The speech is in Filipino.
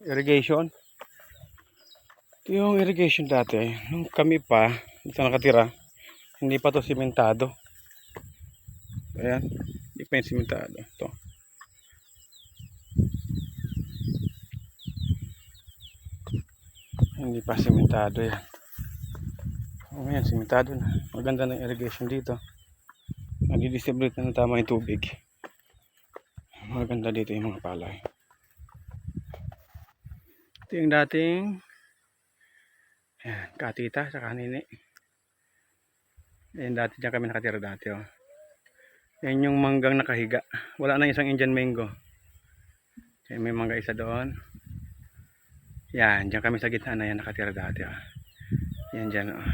Irrigation. Ito yung irrigation dati. Nung kami pa, dito nakatira, hindi pa to simentado. Ayan, hindi pa yung simentado. Ito. Hindi pa simentado yan. O ngayon, simentado na. Maganda ng irrigation dito. Nadidistribute na ng tama yung tubig. Maganda dito yung mga palay. Ito yung dating katita sa kanini. Ayan, dati dyan kami nakatira dati. Oh. Yan yung manggang nakahiga. Wala na isang Indian mango. Ayan, may mangga isa doon. Yan, dyan kami sa gitna na yan nakatira dati. Oh. Yan dyan. Oh.